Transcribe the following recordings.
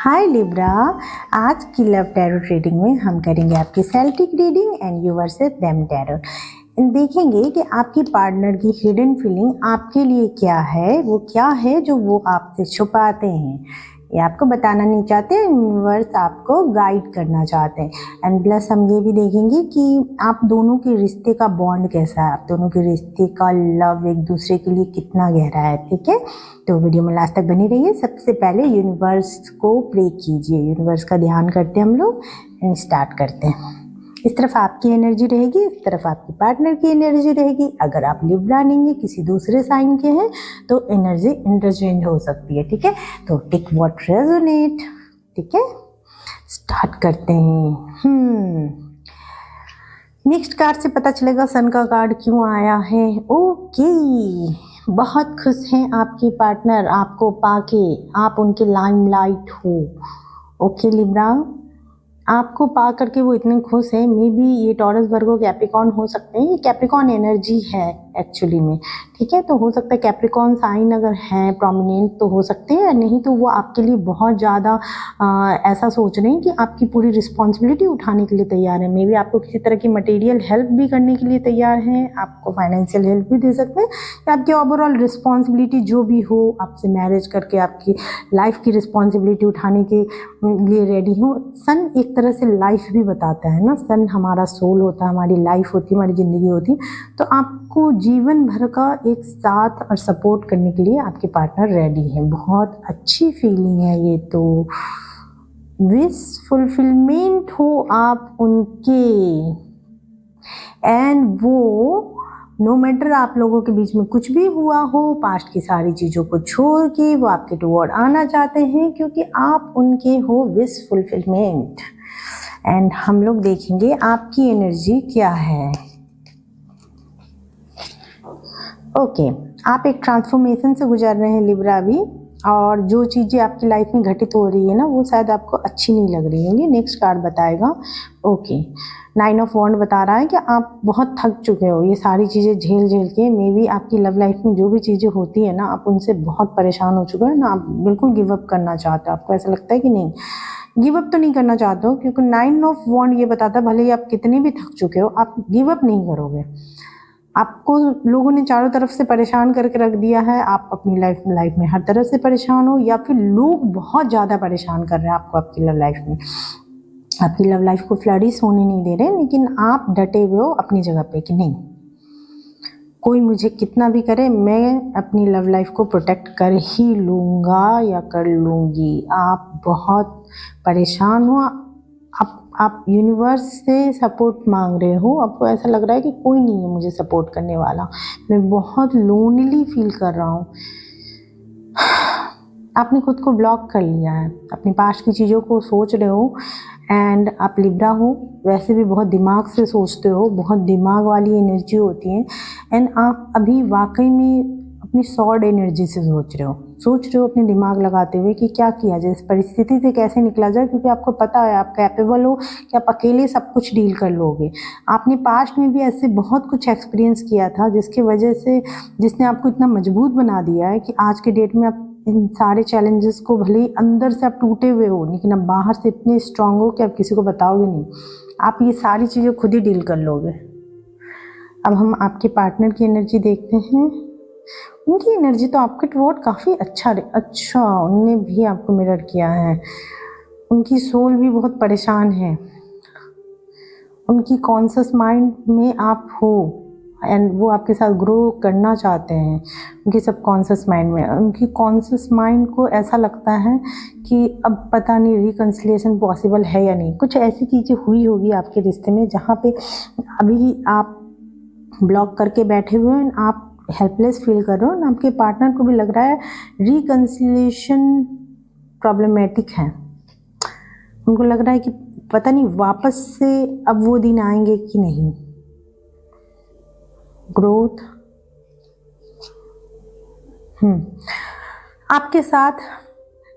हाय Libra. आज की love tarot reading में हम करेंगे आपकी Celtic reading and you versus them tarot. देखेंगे कि आपकी पार्टनर की हिडन फीलिंग आपके लिए क्या है, वो क्या है जो वो आपसे छुपाते हैं, ये आपको बताना नहीं चाहते, यूनिवर्स आपको गाइड करना चाहते हैं। एंड प्लस हम ये भी देखेंगे कि आप दोनों के रिश्ते का बॉन्ड कैसा है, आप दोनों के रिश्ते का लव एक दूसरे के लिए कितना गहरा है। ठीक है, तो वीडियो में लास्ट तक बनी रहिए। सबसे पहले यूनिवर्स को प्रे कीजिए, यूनिवर्स का ध्यान करते हैं हम लोग एंड स्टार्ट करते हैं। इस तरफ आपकी एनर्जी रहेगी, इस तरफ आपकी पार्टनर की एनर्जी रहेगी। अगर आप लिब्रा नहीं है, किसी दूसरे साइन के हैं, तो एनर्जी इंटरचेंज हो सकती है। ठीक है, तो टिक व्हाट रेजोनेट। ठीक है, स्टार्ट करते हैं। नेक्स्ट कार्ड से पता चलेगा सन का कार्ड क्यों आया है। ओके, बहुत खुश हैं आपके पार्टनर आपको पाके, आप उनके लाइमलाइट हो। ओके लिब्रा, आपको पा करके वो इतने खुश हैं। मे बी ये टॉरस वर्गो कैप्रिकॉर्न हो सकते हैं, ये कैप्रिकॉर्न एनर्जी है एक्चुअली में। ठीक है, तो हो सकता है कैप्रिकॉर्न साइन अगर हैं प्रोमिनेंट तो हो सकते हैं, नहीं तो वो आपके लिए बहुत ज़्यादा ऐसा सोच रहे हैं कि आपकी पूरी रिस्पॉन्सिबिलिटी उठाने के लिए तैयार है। मे बी आपको किसी तरह की मटेरियल हेल्प भी करने के लिए तैयार हैं, आपको फाइनेंशियल हेल्प भी दे सकते हैं, या आपकी ओवरऑल रिस्पॉन्सिबिलिटी जो भी हो, आपसे मैरिज करके आपकी लाइफ की रिस्पॉन्सिबिलिटी उठाने के लिए रेडी हो। सन एक तरह से लाइफ भी बताता है ना, सन हमारा सोल होता है, हमारी लाइफ होती है, हमारी ज़िंदगी होती है। तो आपको जीवन भर का एक साथ और सपोर्ट करने के लिए आपके पार्टनर रेडी है। बहुत अच्छी फीलिंग है ये तो। विश फुलफिलमेंट हो आप उनके, एंड वो नो मैटर आप लोगों के बीच में कुछ भी हुआ हो, पास्ट की सारी चीज़ों को छोड़ के वो आपके टुवर्ड आना चाहते हैं, क्योंकि आप उनके हो विश फुलफिलमेंट। एंड हम लोग देखेंगे आपकी एनर्जी क्या है। ओके, आप एक ट्रांसफॉर्मेशन से गुजर रहे हैं लिब्रा अभी, और जो चीज़ें आपकी लाइफ में घटित हो रही है ना, वो शायद आपको अच्छी नहीं लग रही होंगी। नेक्स्ट कार्ड बताएगा। ओके, 9 ऑफ वॉन्ड बता रहा है कि आप बहुत थक चुके हो ये सारी चीज़ें झेल झेल के। मे बी आपकी लव लाइफ में जो भी चीज़ें होती है ना, आप उनसे बहुत परेशान हो चुके हो ना, आप बिल्कुल गिव अप करना चाहते हो। आपको ऐसा लगता है कि नहीं, गिव अप तो नहीं करना चाहते हो, क्योंकि 9 ऑफ वॉन्ड ये बताता है भले ही आप कितने भी थक चुके हो, आप गिव अप नहीं करोगे। आपको लोगों ने चारों तरफ से परेशान करके रख दिया है, आप अपनी लाइफ में हर तरह से परेशान हो, या फिर लोग बहुत ज़्यादा परेशान कर रहे हैं आपको आपकी लव लाइफ में। आपकी लव लाइफ को फ्लरिश होने नहीं दे रहे, लेकिन आप डटे हुए हो अपनी जगह पे कि नहीं, कोई मुझे कितना भी करे, मैं अपनी लव लाइफ को प्रोटेक्ट कर ही लूँगा या कर लूँगी। आप बहुत परेशान हो, आप यूनिवर्स से सपोर्ट मांग रहे हो। आपको ऐसा लग रहा है कि कोई नहीं है मुझे सपोर्ट करने वाला, मैं बहुत लोनली फील कर रहा हूँ। आपने खुद को ब्लॉक कर लिया है, अपनी पास्ट की चीज़ों को सोच रहे हो। एंड आप लिब्रा हो, वैसे भी बहुत दिमाग से सोचते हो, बहुत दिमाग वाली एनर्जी होती है। एंड आप अभी वाकई में अपनी सॉर्ड एनर्जी से सोच रहे हो अपने दिमाग लगाते हुए कि क्या किया जाए, इस परिस्थिति से कैसे निकला जाए, क्योंकि आपको पता है आप कैपेबल हो कि आप अकेले सब कुछ डील कर लोगे। आपने पास्ट में भी ऐसे बहुत कुछ एक्सपीरियंस किया था जिसकी वजह से, जिसने आपको इतना मजबूत बना दिया है कि आज के डेट में आप इन सारे चैलेंजेस को, भले ही अंदर से आप टूटे हुए हो, लेकिन आप बाहर से इतने स्ट्रांग हो कि आप किसी को बताओगे नहीं, आप ये सारी चीज़ें खुद ही डील कर लोगे। अब हम आपके पार्टनर की एनर्जी देखते हैं। उनकी एनर्जी तो आपके टुवर्ड काफ़ी अच्छा उनने भी आपको मिरर किया है। उनकी सोल भी बहुत परेशान है, उनकी कॉन्शियस माइंड में आप हो, एंड वो आपके साथ ग्रो करना चाहते हैं। उनकी सबकॉन्शियस माइंड में, उनकी कॉन्शियस माइंड को ऐसा लगता है कि अब पता नहीं रिकन्सिलिएशन पॉसिबल है या नहीं। कुछ ऐसी चीज़ें हुई होगी आपके रिश्ते में जहाँ पे अभी आप ब्लॉक करके बैठे हुए हैं, आप हेल्पलेस फील कर रहे हो, और आपके पार्टनर को भी लग रहा है रिकन्सिलिएशन प्रॉब्लमेटिक है। उनको लग रहा है कि पता नहीं वापस से अब वो दिन आएंगे कि नहीं। ग्रोथ, आपके साथ,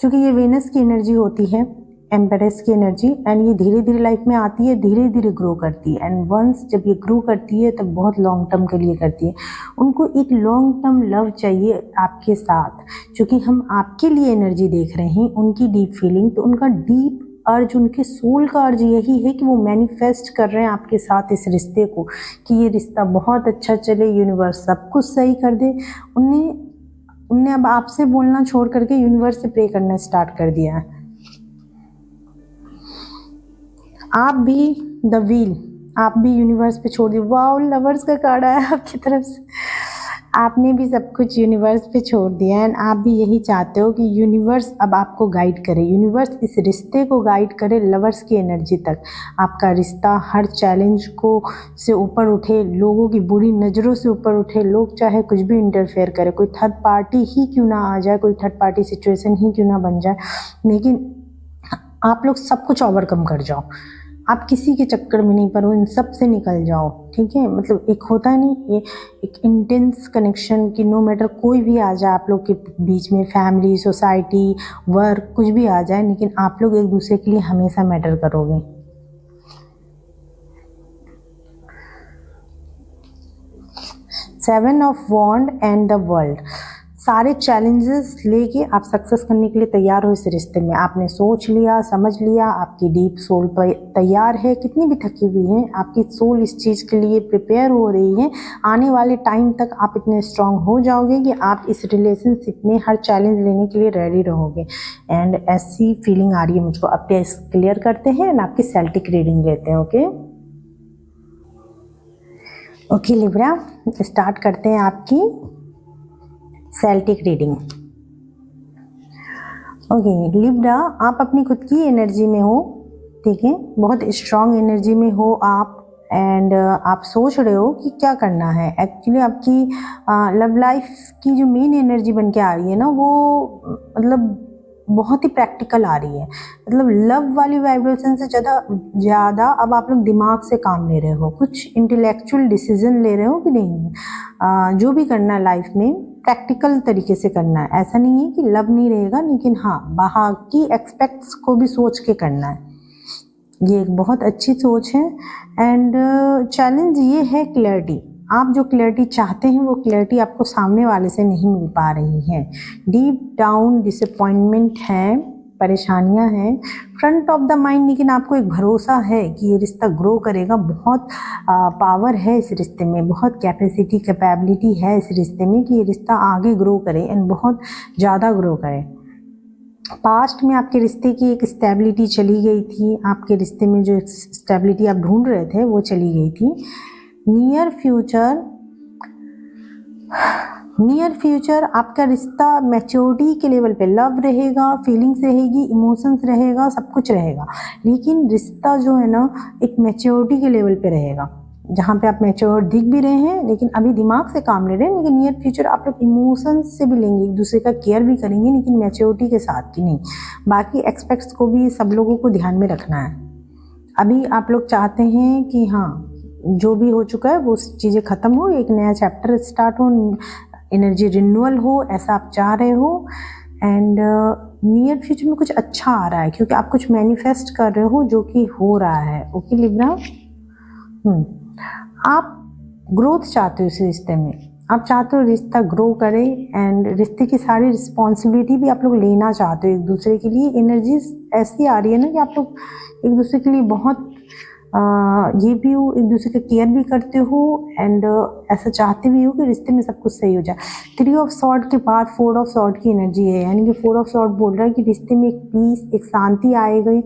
चूँकि ये वेनस की एनर्जी होती है, एम्प्रेस की एनर्जी, एंड ये धीरे धीरे लाइफ में आती है, धीरे धीरे ग्रो करती है, एंड वंस जब ये ग्रो करती है तब बहुत लॉन्ग टर्म के लिए करती है। उनको एक लॉन्ग टर्म लव चाहिए आपके साथ, क्योंकि हम आपके लिए एनर्जी देख रहे हैं, उनकी डीप फीलिंग, तो उनका डीप अर्ज, उनके सोल का अर्ज यही है कि वो मैनिफेस्ट कर रहे हैं आपके साथ इस रिश्ते को, कि ये रिश्ता बहुत अच्छा चले, यूनिवर्स सब कुछ सही कर दे। उनने अब आपसे बोलना छोड़ करके यूनिवर्स से प्रे करना स्टार्ट कर दिया है। आप भी द व्हील, आप भी यूनिवर्स पे छोड़ दिए। वाओ, लवर्स का कार्ड आया आपकी तरफ से। आपने भी सब कुछ यूनिवर्स पे छोड़ दिया एंड आप भी यही चाहते हो कि यूनिवर्स अब आपको गाइड करे, यूनिवर्स इस रिश्ते को गाइड करे लवर्स की एनर्जी तक। आपका रिश्ता हर चैलेंज को से ऊपर उठे, लोगों की बुरी नज़रों से ऊपर उठे, लोग चाहे कुछ भी इंटरफेयर करे, कोई थर्ड पार्टी ही क्यों ना आ जाए, कोई थर्ड पार्टी सिचुएशन ही क्यों ना बन जाए, लेकिन आप लोग सब कुछ ओवरकम कर जाओ। आप किसी के चक्कर में नहीं पड़ो, इन सब से निकल जाओ, ठीक है। मतलब एक होता है नहीं, ये एक इंटेंस कनेक्शन कि नो मैटर कोई भी आ जाए आप लोग के बीच में, फैमिली, सोसाइटी, वर्क, कुछ भी आ जाए, लेकिन आप लोग एक दूसरे के लिए हमेशा मैटर करोगे। Seven of wand and the world, सारे चैलेंजेस लेके आप सक्सेस करने के लिए तैयार हो इस रिश्ते में। आपने सोच लिया, समझ लिया, आपकी डीप सोल तैयार है, कितनी भी थकी हुई है आपकी सोल इस चीज़ के लिए प्रिपेयर हो रही है। आने वाले टाइम तक आप इतने स्ट्रांग हो जाओगे कि आप इस रिलेशनशिप में हर चैलेंज लेने के लिए रेडी रहोगे, एंड ऐसी फीलिंग आ रही है मुझको। अब टेस्ट क्लियर करते हैं एंड आपकी सेल्टिक रीडिंग लेते हैं। ओके लिब्रा, स्टार्ट करते हैं आपकी सेल्टिक रीडिंग। ओके लिब्रा, आप अपनी खुद की एनर्जी में हो, ठीक है, बहुत स्ट्रांग एनर्जी में हो आप, एंड आप सोच रहे हो कि क्या करना है। एक्चुअली आपकी लव लाइफ की जो मेन एनर्जी बन के आ रही है ना, वो मतलब बहुत ही प्रैक्टिकल आ रही है। मतलब लव वाली वाइब्रेशन से ज़्यादा अब आप लोग दिमाग से काम ले रहे हो, कुछ इंटेलेक्चुअल डिसीजन ले रहे हो कि नहीं, जो भी करना है लाइफ में प्रैक्टिकल तरीके से करना है। ऐसा नहीं है कि लव नहीं रहेगा, लेकिन हाँ बाकी एक्सपेक्ट्स को भी सोच के करना है। ये एक बहुत अच्छी सोच है। एंड चैलेंज ये है क्लैरिटी, आप जो क्लैरिटी चाहते हैं वो क्लैरिटी आपको सामने वाले से नहीं मिल पा रही है। डीप डाउन डिसअपॉइंटमेंट है, परेशानियां हैं फ्रंट ऑफ द माइंड, लेकिन आपको एक भरोसा है कि ये रिश्ता ग्रो करेगा। बहुत पावर है इस रिश्ते में, बहुत कैपेसिटी कैपेबिलिटी है इस रिश्ते में कि ये रिश्ता आगे ग्रो करे एंड बहुत ज़्यादा ग्रो करे। पास्ट में आपके रिश्ते की एक स्टेबिलिटी चली गई थी, आपके रिश्ते में जो स्टेबिलिटी आप ढूंढ रहे थे वो चली गई थी। नियर फ्यूचर आपका रिश्ता मैच्योरिटी के लेवल पे, लव रहेगा, फीलिंग्स रहेगी, इमोशंस रहेगा, सब कुछ रहेगा, लेकिन रिश्ता जो है ना एक मैच्योरिटी के लेवल पे रहेगा, जहाँ पे आप मैच्योर दिख भी रहे हैं, लेकिन अभी दिमाग से काम ले रहे हैं। लेकिन नियर फ्यूचर आप लोग इमोशंस से भी लेंगे, एक दूसरे का केयर भी करेंगे, लेकिन मैच्योरिटी के साथ की नहीं। बाकी एक्सपेक्ट्स को भी सब लोगों को ध्यान में रखना है। अभी आप लोग चाहते हैं कि हाँ जो भी हो चुका है वो चीज़ें ख़त्म हो, एक नया चैप्टर स्टार्ट हो, एनर्जी रिन्यूअल हो, ऐसा आप चाह रहे हो। एंड नियर फ्यूचर में कुछ अच्छा आ रहा है, क्योंकि आप कुछ मैनिफेस्ट कर रहे हो जो कि हो रहा है। ओके लिब्रा, आप ग्रोथ चाहते हो इस रिश्ते में, आप चाहते हो रिश्ता ग्रो करे, एंड रिश्ते की सारी रिस्पॉन्सिबिलिटी भी आप लोग लेना चाहते हो एक दूसरे के लिए। एनर्जी ऐसी आ रही है ना कि आप लोग एक दूसरे के लिए बहुत ये भी हो, एक दूसरे का केयर भी करते हो, एंड ऐसा चाहते भी हो कि रिश्ते में सब कुछ सही हो जाए। 3 ऑफ सॉर्ड के बाद 4 ऑफ सॉर्ड की एनर्जी है, यानी कि 4 ऑफ सॉर्ड बोल रहा है कि रिश्ते में एक पीस, एक शांति आएगी,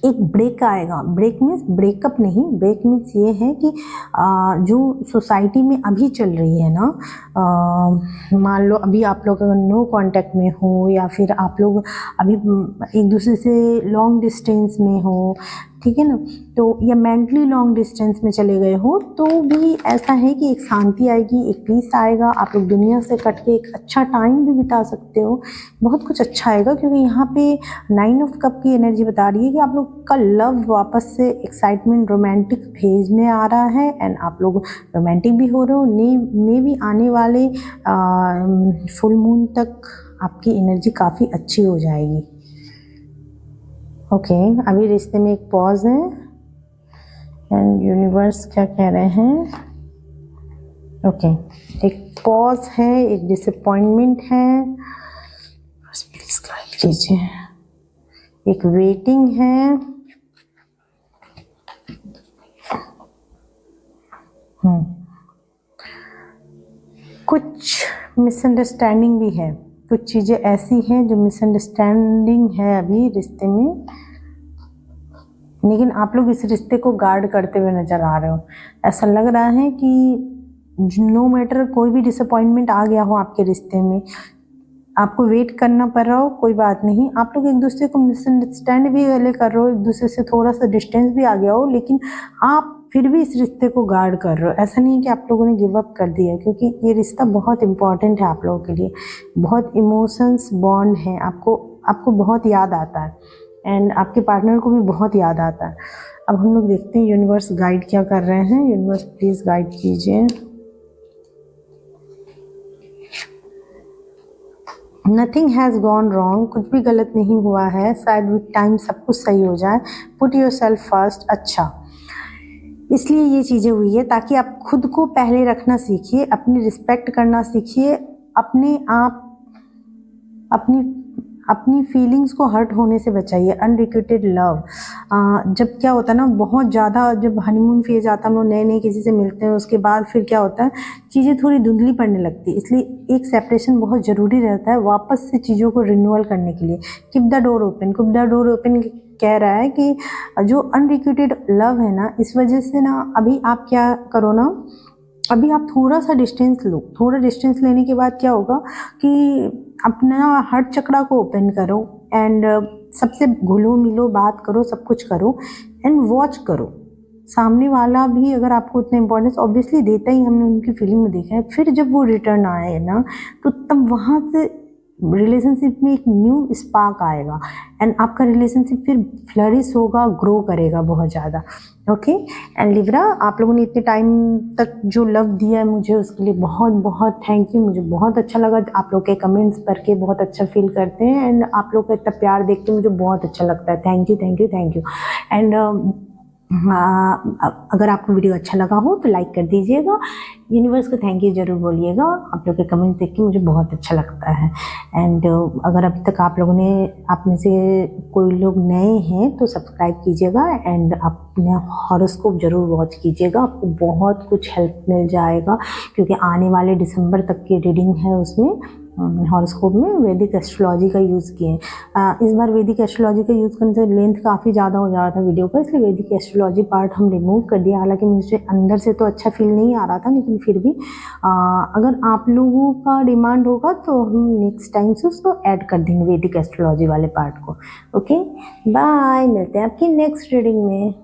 एक ब्रेक आएगा। ब्रेक मीन्स ब्रेकअप नहीं, ब्रेक मीन्स ये है कि जो सोसाइटी में अभी चल रही है ना, मान लो अभी आप लोग अगर नो कांटेक्ट में हो, या फिर आप लोग अभी एक दूसरे से लॉन्ग डिस्टेंस में हो, ठीक है ना, तो या मेंटली लॉन्ग डिस्टेंस में चले गए हो, तो भी ऐसा है कि एक शांति आएगी, एक पीस आएगा, आप लोग दुनिया से कट के एक अच्छा टाइम भी बिता सकते हो, बहुत कुछ अच्छा आएगा। क्योंकि यहाँ पे 9 ऑफ कप की एनर्जी बता रही है कि आप लोग का लव वापस से एक्साइटमेंट रोमांटिक फेज में आ रहा है, एंड आप लोग रोमांटिक भी हो रहे हो। मे भी आने वाले फुल मून तक आपकी एनर्जी काफ़ी अच्छी हो जाएगी। ओके, अभी रिश्ते में एक पॉज है एंड यूनिवर्स क्या कह रहे हैं। ओके, एक पॉज है, एक डिसअपॉइंटमेंट है, प्लीज गाइड कीजिए, एक वेटिंग है, कुछ मिसअंडरस्टैंडिंग भी है, कुछ चीज़ें ऐसी हैं जो मिसअंडरस्टैंडिंग है अभी रिश्ते में, लेकिन आप लोग इस रिश्ते को गार्ड करते हुए नज़र आ रहे हो। ऐसा लग रहा है कि नो मैटर कोई भी डिसअपॉइंटमेंट आ गया हो आपके रिश्ते में, आपको वेट करना पड़ रहा हो, कोई बात नहीं, आप लोग एक दूसरे को मिसअंडरस्टैंड भी पहले कर रहे हो, एक दूसरे से थोड़ा सा डिस्टेंस भी आ गया हो, लेकिन आप फिर भी इस रिश्ते को गार्ड कर रहे हो। ऐसा नहीं है कि आप लोगों ने गिव अप कर दिया, क्योंकि ये रिश्ता बहुत इंपॉर्टेंट है आप लोगों के लिए, बहुत इमोशंस बॉन्ड है, आपको बहुत याद आता है एंड आपके पार्टनर को भी बहुत याद आता है। अब हम लोग देखते हैं यूनिवर्स गाइड क्या कर रहे हैं। यूनिवर्स प्लीज़ गाइड कीजिए। नथिंग हैज़ गॉन रॉन्ग, कुछ भी गलत नहीं हुआ है, शायद विद टाइम सब कुछ सही हो जाए। Put your self first. अच्छा, इसलिए ये चीज़ें हुई है ताकि आप खुद को पहले रखना सीखिए, अपनी रिस्पेक्ट करना सीखिए, अपने आप अपनी फीलिंग्स को हर्ट होने से बचाइए। अनरिक्विटेड लव, जब क्या होता है ना, बहुत ज़्यादा जब हनीमून फेज आता है, हम लोग नए नए किसी से मिलते हैं, उसके बाद फिर क्या होता है, चीज़ें थोड़ी धुंधली पड़ने लगती है, इसलिए एक सेपरेशन बहुत ज़रूरी रहता है वापस से चीज़ों को रिन्यूअल करने के लिए। Keep the door open, keep the door open कह रहा है कि जो अनरिक्विटेड लव है ना, इस वजह से ना अभी आप क्या करो ना, अभी आप थोड़ा सा डिस्टेंस लो, थोड़ा डिस्टेंस लेने के बाद क्या होगा कि अपना हार्ट चक्रा को ओपन करो एंड सबसे घुलो मिलो, बात करो, सब कुछ करो एंड वॉच करो। सामने वाला भी अगर आपको उतना इम्पोर्टेंस ऑब्वियसली देता ही, हमने उनकी फीलिंग में देखा है, फिर जब वो रिटर्न आए ना, तो तब वहाँ से रिलेशनशिप में एक न्यू स्पार्क आएगा एंड आपका रिलेशनशिप फिर फ्लरिश होगा, ग्रो करेगा बहुत ज़्यादा। ओके एंड लिब्रा, आप लोगों ने इतने टाइम तक जो लव दिया है मुझे, उसके लिए बहुत बहुत थैंक यू। मुझे बहुत अच्छा लगा, आप लोग के कमेंट्स पढ़ के बहुत अच्छा फील करते हैं एंड आप लोग का इतना प्यार देख के मुझे बहुत अच्छा लगता है। Thank you thank you thank you. And अगर आपको वीडियो अच्छा लगा हो तो लाइक कर दीजिएगा, यूनिवर्स को थैंक यू ज़रूर बोलिएगा, आप लोग के कमेंट देख के मुझे बहुत अच्छा लगता है। एंड अगर अभी तक आप लोगों ने, आप में से कोई लोग नए हैं तो सब्सक्राइब कीजिएगा एंड अपने हॉरोस्कोप ज़रूर वॉच कीजिएगा, आपको बहुत कुछ हेल्प मिल जाएगा, क्योंकि आने वाले दिसंबर तक की रीडिंग है, उसमें हॉरोस्कोप में वैदिक एस्ट्रोलॉजी का यूज़ किए। इस बार वैदिक एस्ट्रोलॉजी का यूज़ करने से लेंथ काफ़ी ज़्यादा हो जा रहा था वीडियो का, इसलिए वैदिक एस्ट्रोलॉजी पार्ट हम रिमूव कर दिया। हालांकि मुझे अंदर से तो अच्छा फील नहीं आ रहा था, लेकिन फिर भी अगर आप लोगों का डिमांड होगा तो हम नेक्स्ट टाइम से उसको ऐड कर देंगे, वैदिक एस्ट्रोलॉजी वाले पार्ट को। ओके बाय, मिलते हैं आपकी नेक्स्ट रीडिंग में।